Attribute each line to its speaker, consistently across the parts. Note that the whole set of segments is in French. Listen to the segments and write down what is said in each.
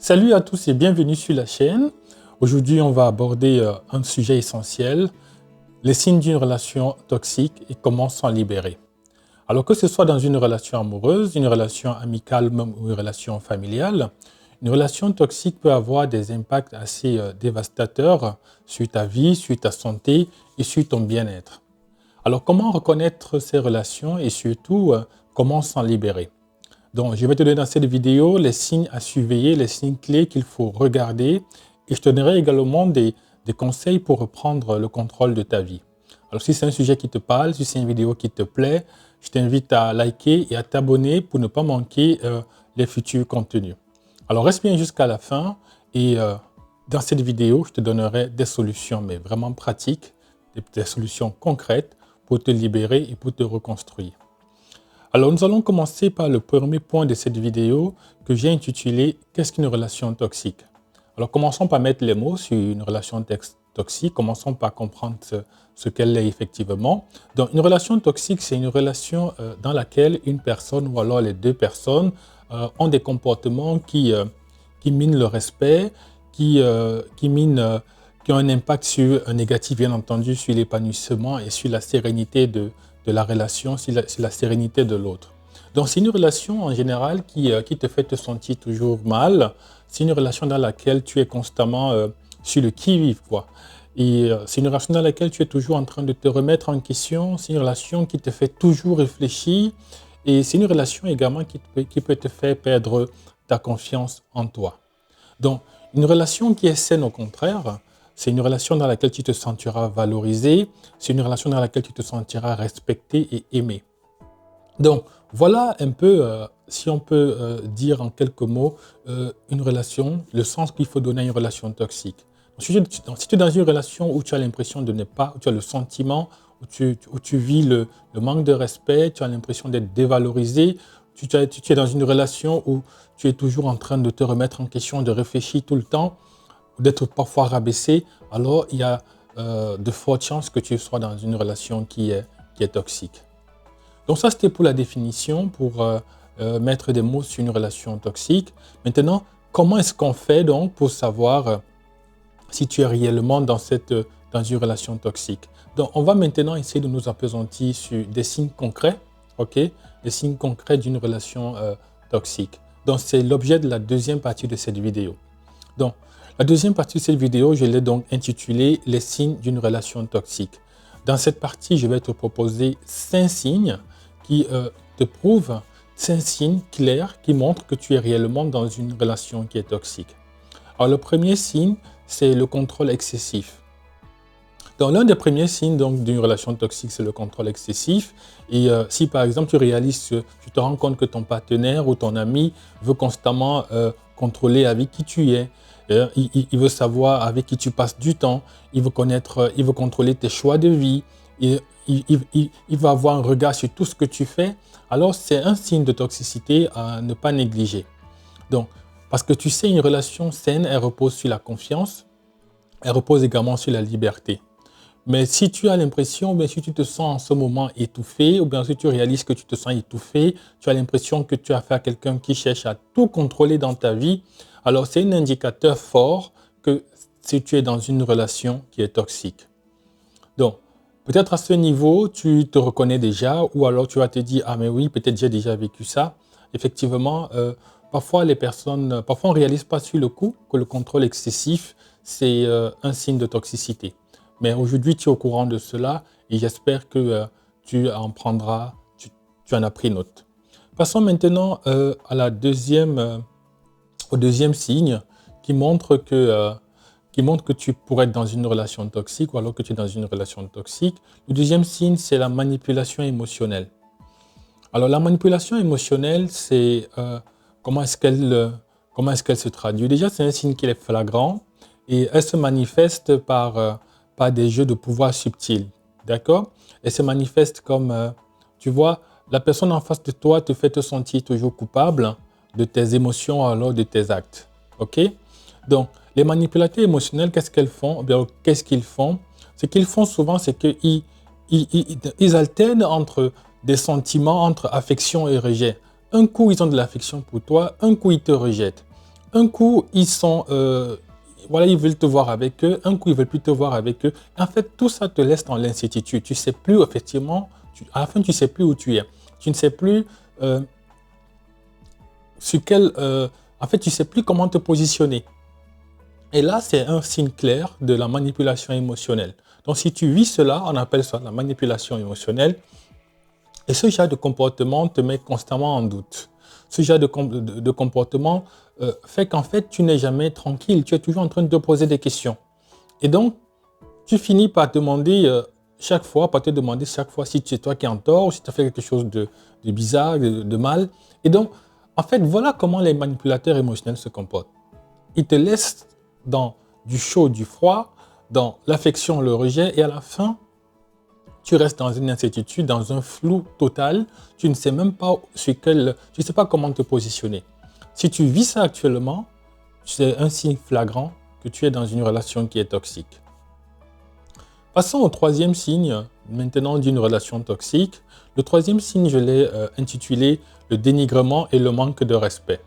Speaker 1: Salut à tous et bienvenue sur la chaîne. Aujourd'hui, on va aborder un sujet essentiel, les signes d'une relation toxique et comment s'en libérer. Alors que ce soit dans une relation amoureuse, une relation amicale même ou une relation familiale, une relation toxique peut avoir des impacts assez dévastateurs sur ta vie, sur ta santé et sur ton bien-être. Alors comment reconnaître ces relations et surtout comment s'en libérer? Donc, je vais te donner dans cette vidéo les signes à surveiller, les signes clés qu'il faut regarder et je te donnerai également des conseils pour reprendre le contrôle de ta vie. Alors, si c'est un sujet qui te parle, si c'est une vidéo qui te plaît, je t'invite à liker et à t'abonner pour ne pas manquer les futurs contenus. Alors, reste bien jusqu'à la fin et dans cette vidéo, je te donnerai des solutions, mais vraiment pratiques, des solutions concrètes pour te libérer et pour te reconstruire. Alors, nous allons commencer par le premier point de cette vidéo que j'ai intitulé « Qu'est-ce qu'une relation toxique ?» Alors, commençons par mettre les mots sur une relation toxique. Commençons par comprendre ce qu'elle est effectivement. Donc, une relation toxique, c'est une relation dans laquelle une personne ou alors les deux personnes ont des comportements qui minent le respect, qui ont un impact négatif, bien entendu, sur l'épanouissement et sur la sérénité de la relation, sur la sérénité de l'autre. Donc, c'est une relation en général qui te fait te sentir toujours mal. C'est une relation dans laquelle tu es constamment sur le qui-vive, quoi. Et c'est une relation dans laquelle tu es toujours en train de te remettre en question. C'est une relation qui te fait toujours réfléchir. Et c'est une relation également qui peut te faire perdre ta confiance en toi. Donc, une relation qui est saine, au contraire, c'est une relation dans laquelle tu te sentiras valorisé, c'est une relation dans laquelle tu te sentiras respecté et aimé. Donc, voilà un peu, si on peut dire en quelques mots, une relation, le sens qu'il faut donner à une relation toxique. Donc, si tu es dans une relation où tu as l'impression de ne pas, où tu as le sentiment, où tu vis le manque de respect, tu as l'impression d'être dévalorisé, tu es dans une relation où tu es toujours en train de te remettre en question, de réfléchir tout le temps, d'être parfois rabaissé, alors il y a de fortes chances que tu sois dans une relation qui est toxique. Donc ça, c'était pour la définition, pour mettre des mots sur une relation toxique. Maintenant, comment est-ce qu'on fait donc pour savoir si tu es réellement dans une relation toxique? Donc, on va maintenant essayer de nous appesantir sur des signes concrets, ok? Des signes concrets d'une relation toxique. Donc, c'est l'objet de la deuxième partie de cette vidéo. Donc, la deuxième partie de cette vidéo, je l'ai donc intitulée « Les signes d'une relation toxique ». Dans cette partie, je vais te proposer 5 signes qui te prouvent, 5 signes clairs qui montrent que tu es réellement dans une relation qui est toxique. Alors, le premier signe, c'est le contrôle excessif. Donc, l'un des premiers signes d'une relation toxique, c'est le contrôle excessif. Et si par exemple tu te rends compte que ton partenaire ou ton ami veut constamment contrôler avec qui tu es, il veut savoir avec qui tu passes du temps, il veut contrôler tes choix de vie, il va avoir un regard sur tout ce que tu fais, alors c'est un signe de toxicité à ne pas négliger. Donc, parce que tu sais, une relation saine, elle repose sur la confiance, elle repose également sur la liberté. Mais si tu as l'impression, bien si tu te sens en ce moment étouffé, ou bien si tu réalises que tu te sens étouffé, tu as l'impression que tu as affaire à quelqu'un qui cherche à tout contrôler dans ta vie, alors c'est un indicateur fort que si tu es dans une relation qui est toxique. Donc, peut-être à ce niveau, tu te reconnais déjà, ou alors tu vas te dire, ah mais oui, peut-être j'ai déjà vécu ça. Effectivement, parfois on ne réalise pas sur le coup que le contrôle excessif, c'est un signe de toxicité. Mais aujourd'hui, tu es au courant de cela et j'espère que tu en as pris note. Passons maintenant au deuxième signe qui montre que tu pourrais être dans une relation toxique ou alors que tu es dans une relation toxique. Le deuxième signe, c'est la manipulation émotionnelle. Alors, la manipulation émotionnelle, c'est comment est-ce qu'elle se traduit? Déjà, c'est un signe qui est flagrant et elle se manifeste par des jeux de pouvoir subtils, d'accord? Elle se manifeste comme, tu vois, la personne en face de toi te fait te sentir toujours coupable de tes émotions alors de tes actes, ok? Donc, les manipulateurs émotionnels, qu'est-ce qu'ils font? Ce qu'ils font souvent, c'est qu'ils alternent entre des sentiments, entre affection et rejet. Un coup, ils ont de l'affection pour toi, un coup, ils te rejettent. Un coup, voilà, ils veulent te voir avec eux. Un coup, ils veulent plus te voir avec eux. En fait, tout ça te laisse dans l'incertitude. Tu sais plus, effectivement, à la fin, tu sais plus où tu es. Tu ne sais plus sur quel... en fait, tu sais plus comment te positionner. Et là, c'est un signe clair de la manipulation émotionnelle. Donc, si tu vis cela, on appelle ça la manipulation émotionnelle. Et ce genre de comportement te met constamment en doute. Ce genre de comportement fait qu'en fait, tu n'es jamais tranquille. Tu es toujours en train de te poser des questions. Et donc, tu finis par te demander chaque fois si c'est toi qui es en tort ou si tu as fait quelque chose de bizarre, de mal. Et donc, en fait, voilà comment les manipulateurs émotionnels se comportent. Ils te laissent dans du chaud, du froid, dans l'affection, le rejet, et à la fin, tu restes dans une incertitude, dans un flou total. Tu ne sais même pas tu ne sais pas comment te positionner. Si tu vis ça actuellement, c'est un signe flagrant que tu es dans une relation qui est toxique. Passons au troisième signe, maintenant d'une relation toxique. Le troisième signe, je l'ai intitulé le dénigrement et le manque de respect.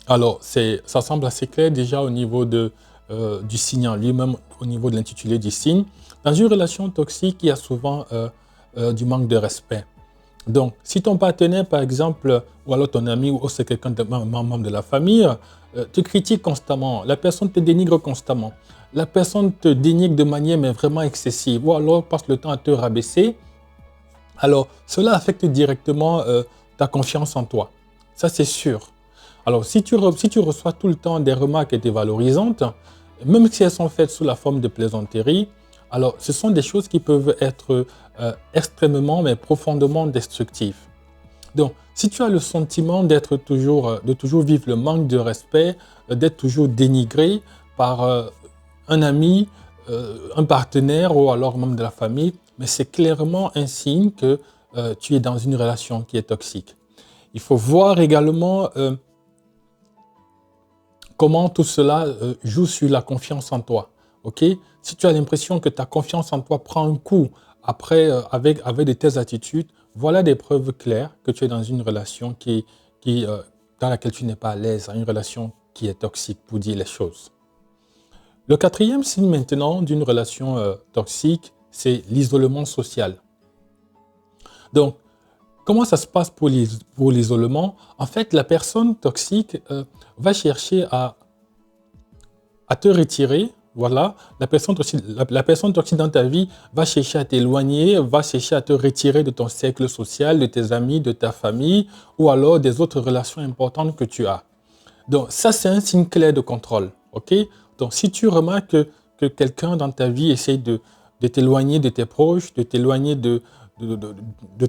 Speaker 1: Alors, ça semble assez clair déjà au niveau du signe en lui-même, au niveau de l'intitulé du signe. Dans une relation toxique, il y a souvent du manque de respect. Donc, si ton partenaire, par exemple, ou alors ton ami, ou c'est quelqu'un de membre de la famille, te critique constamment, la personne te dénigre constamment, la personne te dénigre de manière mais vraiment excessive, ou alors passe le temps à te rabaisser, alors cela affecte directement ta confiance en toi. Ça, c'est sûr. Alors, si tu reçois tout le temps des remarques dévalorisantes, même si elles sont faites sous la forme de plaisanteries, alors ce sont des choses qui peuvent être extrêmement, mais profondément destructives. Donc, si tu as le sentiment de toujours vivre le manque de respect, d'être toujours dénigré par un ami, un partenaire ou alors membre de la famille, mais c'est clairement un signe que tu es dans une relation qui est toxique. Il faut voir également comment tout cela joue sur la confiance en toi. Okay? Si tu as l'impression que ta confiance en toi prend un coup après, avec de telles attitudes, voilà des preuves claires que tu es dans une relation dans laquelle tu n'es pas à l'aise, une relation qui est toxique, pour dire les choses. Le quatrième signe maintenant d'une relation toxique, c'est l'isolement social. Donc, comment ça se passe pour l'isolement? En fait, la personne toxique va chercher à te retirer. Voilà, la personne toxique dans ta vie va chercher à t'éloigner, va chercher à te retirer de ton cercle social, de tes amis, de ta famille, ou alors des autres relations importantes que tu as. Donc ça, c'est un signe clair de contrôle. Ok? Donc si tu remarques que quelqu'un dans ta vie essaie de t'éloigner de tes proches, de t'éloigner de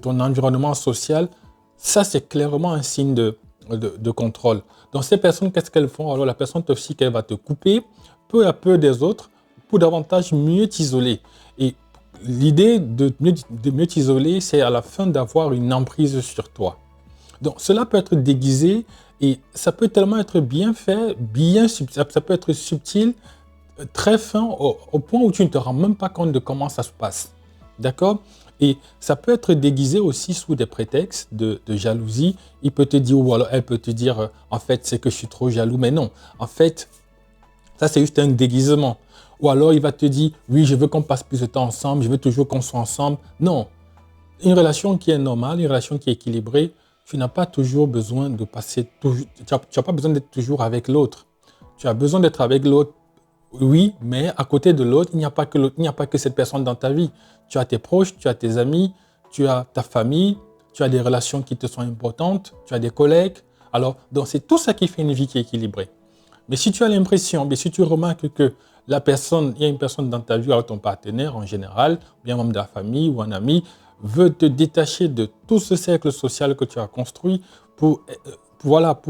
Speaker 1: ton environnement social, ça, c'est clairement un signe de contrôle. Donc ces personnes, qu'est-ce qu'elles font? Alors la personne toxique, elle va te couper peu à peu des autres pour davantage mieux t'isoler. Et l'idée de mieux t'isoler, c'est à la fin d'avoir une emprise sur toi. Donc cela peut être déguisé et ça peut tellement être bien fait, ça peut être subtil, très fin, au point où tu ne te rends même pas compte de comment ça se passe. D'accord? Et ça peut être déguisé aussi sous des prétextes de jalousie. Il peut te dire, ou alors elle peut te dire, en fait, c'est que je suis trop jaloux. Mais non, en fait, ça, c'est juste un déguisement. Ou alors, il va te dire, oui, je veux qu'on passe plus de temps ensemble, je veux toujours qu'on soit ensemble. Non. Une relation qui est normale, une relation qui est équilibrée, tu n'as pas toujours besoin de passer... Tu n'as pas besoin d'être toujours avec l'autre. Tu as besoin d'être avec l'autre, oui, mais à côté de l'autre, il n'y a pas que l'autre, il n'y a pas que cette personne dans ta vie. Tu as tes proches, tu as tes amis, tu as ta famille, tu as des relations qui te sont importantes, tu as des collègues. Alors, donc c'est tout ça qui fait une vie qui est équilibrée. Mais si tu as l'impression, si tu remarques que il y a une personne dans ta vie, alors ton partenaire en général, ou bien un membre de la famille ou un ami, veut te détacher de tout ce cercle social que tu as construit pour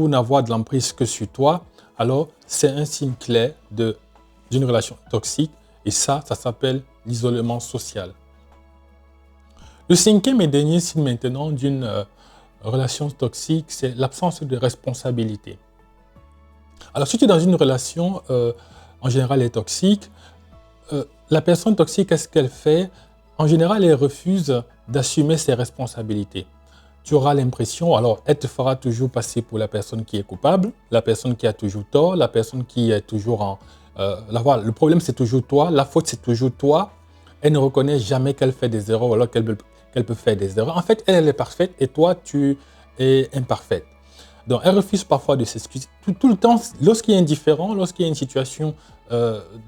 Speaker 1: n'avoir de l'emprise que sur toi, alors c'est un signe clair d'une relation toxique et ça s'appelle l'isolement social. Le cinquième et dernier signe maintenant d'une relation toxique, c'est l'absence de responsabilité. Alors, si tu es dans une relation, en général, elle est toxique, la personne toxique, qu'est-ce qu'elle fait? En général, elle refuse d'assumer ses responsabilités. tu auras l'impression, alors elle te fera toujours passer pour la personne qui est coupable, la personne qui a toujours tort, la personne qui est toujours en... voilà, le problème c'est toujours toi, la faute c'est toujours toi. Elle ne reconnaît jamais qu'elle fait des erreurs ou alors qu'elle peut faire des erreurs. En fait, elle est parfaite et toi, tu es imparfaite. Donc, elle refuse parfois de s'excuser. Tout le temps, lorsqu'il y a un différend, lorsqu'il y a une situation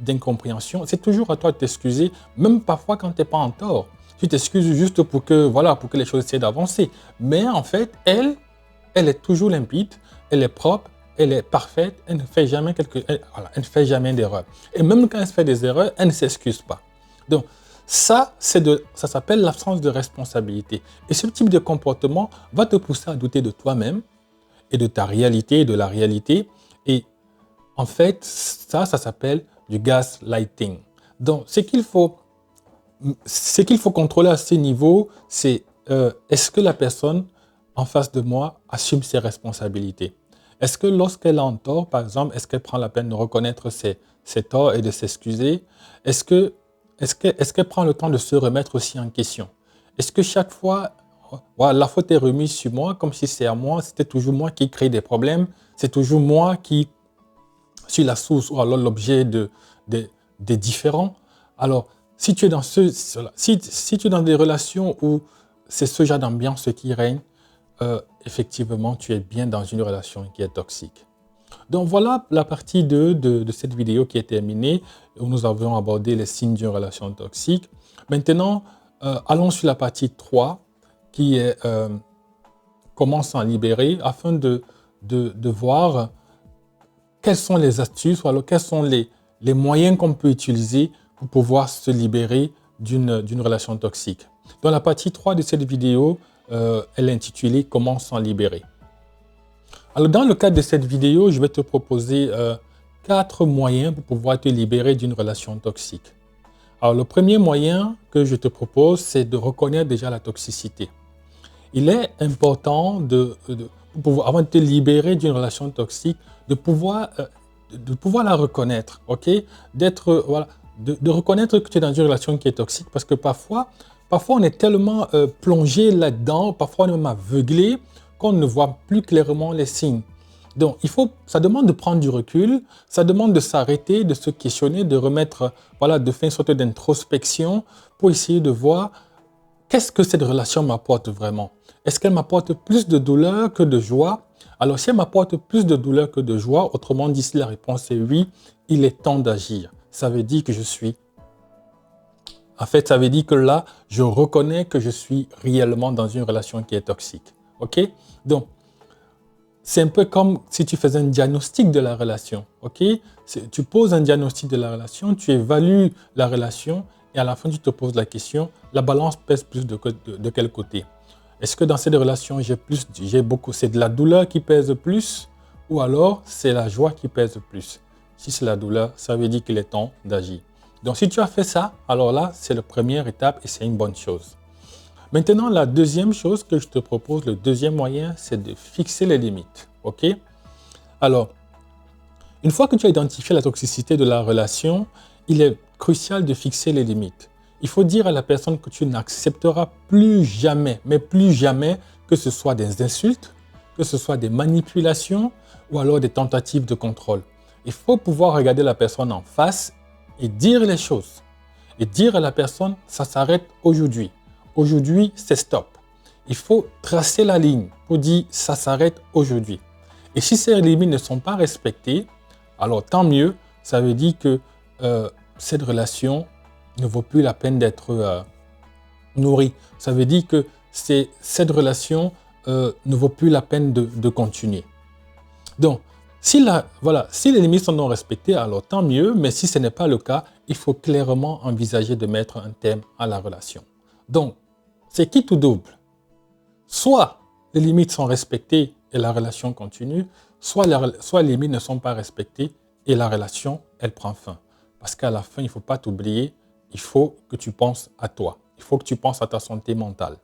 Speaker 1: d'incompréhension, c'est toujours à toi de t'excuser, même parfois quand tu n'es pas en tort. Tu t'excuses juste pour que, voilà, pour que les choses essaient d'avancer. Mais en fait, elle est toujours limpide, elle est propre, elle est parfaite, elle ne fait jamais voilà, elle ne fait jamais d'erreur. Et même quand elle fait des erreurs, elle ne s'excuse pas. Donc, ça s'appelle l'absence de responsabilité. Et ce type de comportement va te pousser à douter de toi-même et de ta réalité, de la réalité. Et en fait, ça s'appelle du gaslighting. Donc, ce qu'il faut contrôler à ce niveau, c'est est-ce que la personne en face de moi assume ses responsabilités? Est-ce que lorsqu'elle a un tort, par exemple, est-ce qu'elle prend la peine de reconnaître ses torts et de s'excuser? Est-ce qu'elle prend le temps de se remettre aussi en question? Est-ce que chaque fois, voilà, la faute est remise sur moi, comme si c'est à moi, c'était toujours moi qui crée des problèmes, c'est toujours moi qui suis la source ou alors l'objet des différends? Alors, si tu es dans si tu es dans des relations où c'est ce genre d'ambiance qui règne, effectivement, tu es bien dans une relation qui est toxique. Donc voilà la partie 2 de cette vidéo qui est terminée, où nous avons abordé les signes d'une relation toxique. Maintenant, allons sur la partie 3, qui est comment s'en libérer, afin de voir quelles sont les astuces, ou alors quels sont les moyens qu'on peut utiliser pour pouvoir se libérer d'une relation toxique. Dans la partie 3 de cette vidéo, elle est intitulée « Comment s'en libérer ». Alors, dans le cadre de cette vidéo, je vais te proposer 4 moyens pour pouvoir te libérer d'une relation toxique. Alors, le premier moyen que je te propose, c'est de reconnaître déjà la toxicité. Il est important avant de te libérer d'une relation toxique, de pouvoir la reconnaître, ok? Voilà, de reconnaître que tu es dans une relation qui est toxique, parce que parfois on est tellement plongé là-dedans, parfois on est même aveuglé, qu'on ne voit plus clairement les signes. Donc, ça demande de prendre du recul, ça demande de s'arrêter, de se questionner, de remettre, voilà, de faire une sorte d'introspection pour essayer de voir qu'est-ce que cette relation m'apporte vraiment. Est-ce qu'elle m'apporte plus de douleur que de joie? Alors, si elle m'apporte plus de douleur que de joie, autrement dit, si la réponse est oui, il est temps d'agir. Ça veut dire que en fait, ça veut dire que là, je reconnais que je suis réellement dans une relation qui est toxique. OK? Donc, c'est un peu comme si tu faisais un diagnostic de la relation. OK? Tu poses un diagnostic de la relation, tu évalues la relation et à la fin, tu te poses la question, la balance pèse plus de quel côté? Est-ce que dans cette relation, c'est de la douleur qui pèse plus ou alors c'est la joie qui pèse plus? Si c'est la douleur, ça veut dire qu'il est temps d'agir. Donc, si tu as fait ça, alors là, c'est la première étape et c'est une bonne chose. Maintenant, la deuxième chose que je te propose, le deuxième moyen, c'est de fixer les limites. OK? Alors, une fois que tu as identifié la toxicité de la relation, il est crucial de fixer les limites. Il faut dire à la personne que tu n'accepteras plus jamais, mais plus jamais, que ce soit des insultes, que ce soit des manipulations ou alors des tentatives de contrôle. Il faut pouvoir regarder la personne en face et dire les choses. Et dire à la personne, ça s'arrête aujourd'hui. Aujourd'hui, c'est stop. Il faut tracer la ligne pour dire, ça s'arrête aujourd'hui. Et si ces limites ne sont pas respectées, alors tant mieux, ça veut dire que cette relation ne vaut plus la peine d'être nourrie. Ça veut dire que cette relation ne vaut plus la peine de continuer. Donc, si les limites sont non respectées, alors tant mieux, mais si ce n'est pas le cas, il faut clairement envisager de mettre un terme à la relation. Donc, c'est quitte ou double. Soit les limites sont respectées et la relation continue, soit les limites ne sont pas respectées et la relation, elle prend fin. Parce qu'à la fin, il ne faut pas t'oublier, il faut que tu penses à toi. Il faut que tu penses à ta santé mentale.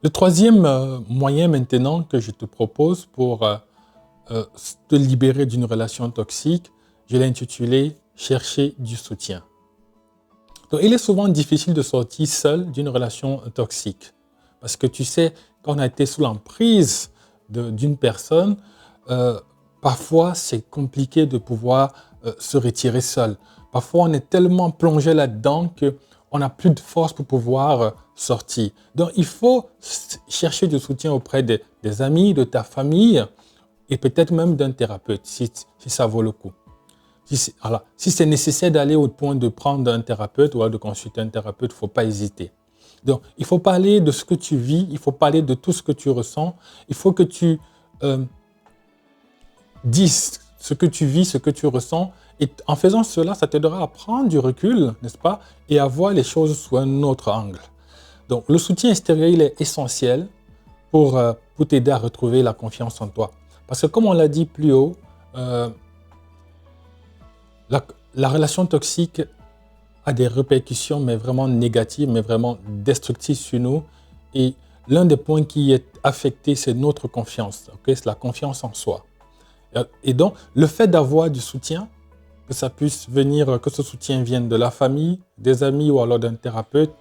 Speaker 1: Le troisième moyen maintenant que je te propose pour te libérer d'une relation toxique, je l'ai intitulé « Chercher du soutien ». Donc, il est souvent difficile de sortir seul d'une relation toxique. Parce que tu sais, quand on a été sous l'emprise d'une personne, parfois c'est compliqué de pouvoir se retirer seul. Parfois on est tellement plongé là-dedans qu'on n'a plus de force pour pouvoir sortir. Donc il faut chercher du soutien auprès des amis, de ta famille et peut-être même d'un thérapeute si ça vaut le coup. Si c'est nécessaire d'aller au point de prendre un thérapeute ou de consulter un thérapeute, il ne faut pas hésiter. Donc, il faut parler de ce que tu vis, il faut parler de tout ce que tu ressens, il faut que tu dises ce que tu vis, ce que tu ressens, et en faisant cela, ça t'aidera à prendre du recul, n'est-ce pas, et à voir les choses sous un autre angle. Donc, le soutien extérieur, il est essentiel pour t'aider à retrouver la confiance en toi. Parce que comme on l'a dit plus haut, la relation toxique a des répercussions, mais vraiment négatives, mais vraiment destructives sur nous. Et l'un des points qui est affecté, c'est notre confiance. Okay? C'est la confiance en soi. Et donc, le fait d'avoir du soutien, que ça puisse venir, que ce soutien vienne de la famille, des amis ou alors d'un thérapeute,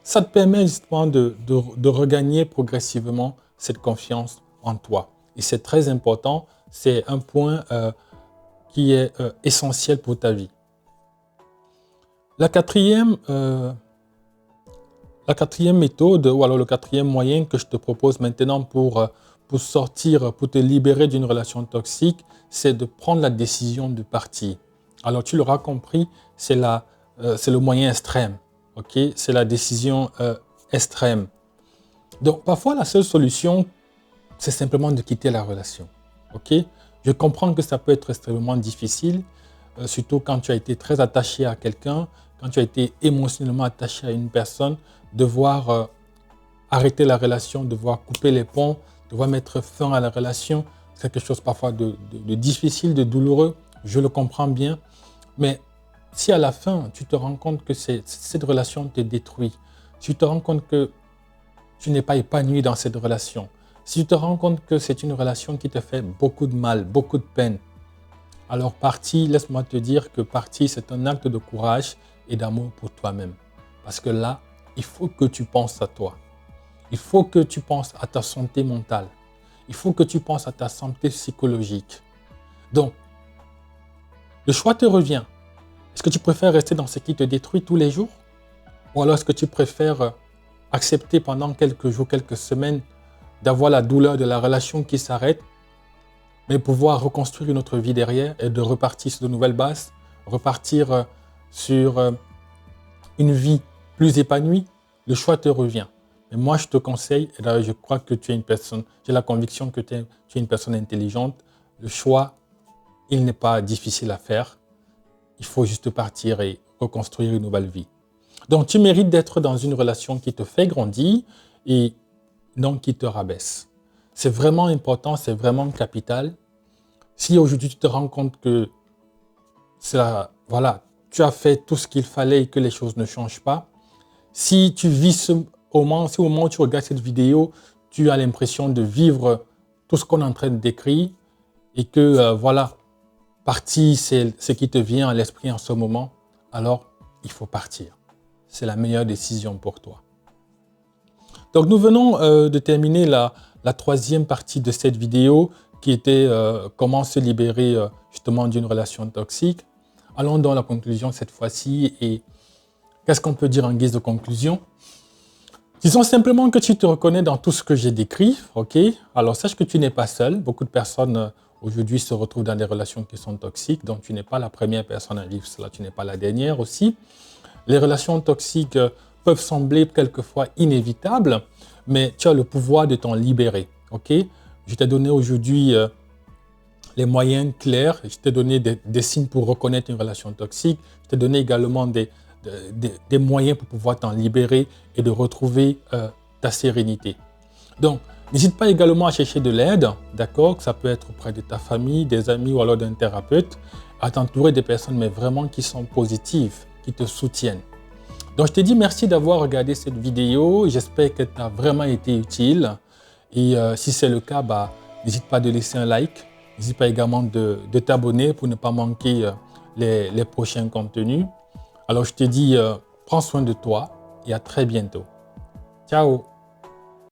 Speaker 1: ça te permet justement de regagner progressivement cette confiance en toi. Et c'est très important, c'est un point qui est essentiel pour ta vie. La quatrième méthode, ou alors le quatrième moyen que je te propose maintenant pour sortir, pour te libérer d'une relation toxique, c'est de prendre la décision de partir. Alors tu l'auras compris, c'est le moyen extrême. Okay? C'est la décision extrême. Donc parfois la seule solution, c'est simplement de quitter la relation. Okay? Je comprends que ça peut être extrêmement difficile, surtout quand tu as été très attaché à quelqu'un, quand tu as été émotionnellement attaché à une personne, devoir arrêter la relation, devoir couper les ponts, devoir mettre fin à la relation, c'est quelque chose parfois de difficile, de douloureux, je le comprends bien. Mais si à la fin, tu te rends compte que cette relation te détruit, si tu te rends compte que tu n'es pas épanoui dans cette relation, si tu te rends compte que c'est une relation qui te fait beaucoup de mal, beaucoup de peine, alors partir, laisse-moi te dire que partir, c'est un acte de courage et d'amour pour toi-même. Parce que là, il faut que tu penses à toi. Il faut que tu penses à ta santé mentale. Il faut que tu penses à ta santé psychologique. Donc, le choix te revient. Est-ce que tu préfères rester dans ce qui te détruit tous les jours? Ou alors est-ce que tu préfères accepter pendant quelques jours, quelques semaines, d'avoir la douleur de la relation qui s'arrête, mais pouvoir reconstruire une autre vie derrière et de repartir sur de nouvelles bases, repartir sur une vie plus épanouie? Le choix te revient. Mais moi, je te conseille, et là, je crois que tu es une personne, j'ai la conviction que tu es une personne intelligente. Le choix, il n'est pas difficile à faire. Il faut juste partir et reconstruire une nouvelle vie. Donc, tu mérites d'être dans une relation qui te fait grandir et non qui te rabaisse. C'est vraiment important, c'est vraiment capital. Si aujourd'hui tu te rends compte que voilà, tu as fait tout ce qu'il fallait et que les choses ne changent pas, si tu vis au moment où tu regardes cette vidéo, tu as l'impression de vivre tout ce qu'on est en train de décrire et que voilà, partir c'est ce qui te vient à l'esprit en ce moment, alors il faut partir. C'est la meilleure décision pour toi. Donc nous venons de terminer la troisième partie de cette vidéo qui était comment se libérer justement d'une relation toxique. Allons dans la conclusion cette fois-ci et qu'est-ce qu'on peut dire en guise de conclusion? Disons simplement que tu te reconnais dans tout ce que j'ai décrit, ok? Alors sache que tu n'es pas seul. Beaucoup de personnes aujourd'hui se retrouvent dans des relations qui sont toxiques, donc tu n'es pas la première personne à vivre cela, tu n'es pas la dernière aussi. Les relations toxiques peuvent sembler quelquefois inévitables, mais tu as le pouvoir de t'en libérer, ok? Je t'ai donné aujourd'hui les moyens clairs, je t'ai donné des signes pour reconnaître une relation toxique, je t'ai donné également des moyens pour pouvoir t'en libérer et de retrouver ta sérénité. Donc, n'hésite pas également à chercher de l'aide, d'accord? Que ça peut être auprès de ta famille, des amis ou alors d'un thérapeute, à t'entourer des personnes mais vraiment qui sont positives, qui te soutiennent. Donc, je te dis merci d'avoir regardé cette vidéo. J'espère qu'elle t'a vraiment été utile. Et si c'est le cas, n'hésite pas de laisser un like. N'hésite pas également de t'abonner pour ne pas manquer les prochains contenus. Alors, je te dis, prends soin de toi et à très bientôt. Ciao!